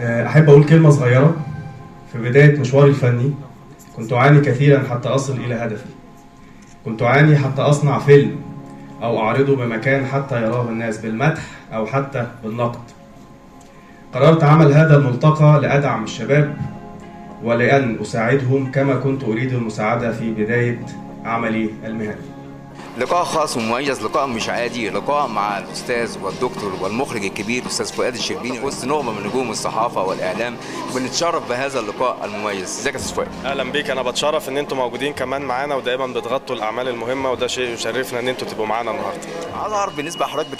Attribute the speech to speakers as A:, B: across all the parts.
A: أحب أقول كلمة صغيرة. في بداية مشواري الفني كنت أعاني كثيرا حتى أصل إلى هدفي. كنت أعاني حتى أصنع فيلم أو أعرضه بمكان حتى يراه الناس بالمدح أو حتى بالنقد. قررت عمل هذا الملتقى لأدعم الشباب ولأن أساعدهم كما كنت أريد المساعدة في بداية عملي المهني.
B: لقاء خاص ومميز، لقاء مش عادي، لقاء مع الأستاذ والدكتور والمخرج الكبير الأستاذ فؤاد الشربيني وسط نغمة من نجوم الصحافة والإعلام. بنتشرف بهذا اللقاء المميز. ازيك يا أستاذ فؤاد؟
C: أهلا بيك، أنا بتشرف إن أنتم موجودين كمان معانا ودايما بتغطوا الأعمال المهمة، وده شيء يشرفنا إن أنتم تبقوا معانا النهارده.
B: عايز أعرف بالنسبة لحضرتك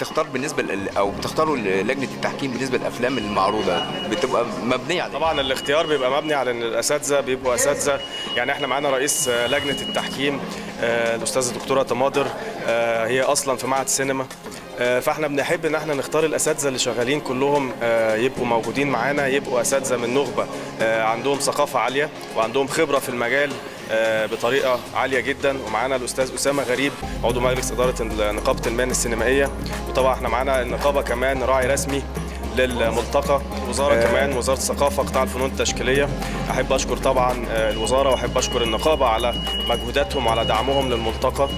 B: بتختاروا لجنة التحكيم بالنسبة للأفلام المعروضة بتبقى مبنية على
C: طبعا الاختيار بيبقى مبني على إن الأساتذة بيبقوا أساتذة. يعني إحنا معانا رئيس لجنة التحكيم الأستاذة الدكتورة تماضر، هي اصلا في معهد السينما. فاحنا بنحب ان احنا نختار الاساتذه اللي شغالين كلهم يبقوا موجودين معانا، يبقوا اساتذه من نخبه عندهم ثقافه عاليه وعندهم خبره في المجال بطريقه عاليه جدا. ومعانا الاستاذ اسامه غريب عضو مجلس اداره نقابه المهن السينمائيه، وطبعا احنا معانا النقابه كمان راعي رسمي للملتقى، الوزاره كمان وزاره الثقافه قطاع الفنون التشكيليه. احب اشكر طبعا الوزاره واحب اشكر النقابه على مجهوداتهم وعلى دعمهم للملتقى.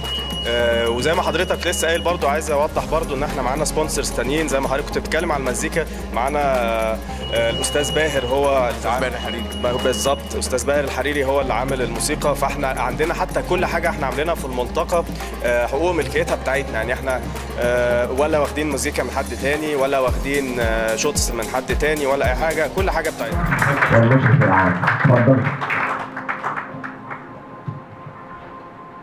C: وزي ما حضرتك لسه قايل برضو عايز اوضح برضو ان احنا معانا سبونسرز تانيين. زي ما حضرتك كنت بتتكلم عن المزيكا، معانا الاستاذ باهر، هو
B: باهر الحريري.
C: بالظبط، استاذ باهر الحريري هو اللي عامل الموسيقى. فاحنا عندنا حتى كل حاجه احنا عاملينها في الملتقى حقوق ملكيتها بتاعتنا. يعني احنا ولا واخدين مزيكا من حد تاني ولا واخدين شوتس من حد تاني ولا اي حاجه، كل حاجه بتاعتنا.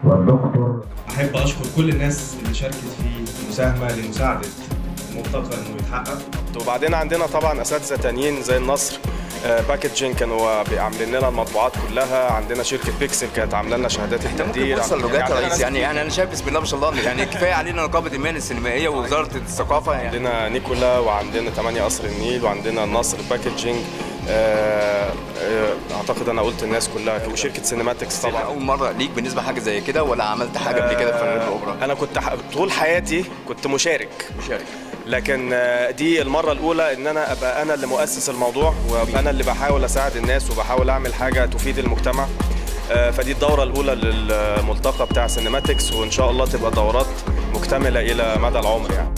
A: والدكتور أحب أشكر كل الناس اللي شاركت في المساهمة لمساعدة الملتقى إنه يتحقق.
C: وبعدين عندنا طبعا أساتذة تانيين زي النصر باكجينج كانوا عاملين لنا المطبوعات كلها. عندنا شركة بيكسل كانت عاملة لنا شهادات التقدير.
B: بص اللغات يا ريس، يعني انا شايف بسم الله ما شاء الله، يعني كفايه علينا نقابه المهن السينمائيه ووزاره الثقافه. يعني
C: عندنا نيكولا وعندنا 8 قصر النيل وعندنا النصر باكجينج. اعتقد انا قلت الناس كلها، وشركه سينماتكس طبعا.
B: اول مره ليك بالنسبه حاجه زي كده ولا عملت حاجه قبل كده في فنون الاوبرا؟
C: انا كنت طول حياتي كنت مشارك، لكن دي المره الاولى ان انا ابقى انا اللي مؤسس الموضوع وابقى انا اللي بحاول اساعد الناس وبحاول اعمل حاجه تفيد المجتمع. فدي الدوره الاولى للملتقى بتاع سينماتكس، وان شاء الله تبقى دورات مكتمله الى مدى العمر يعني.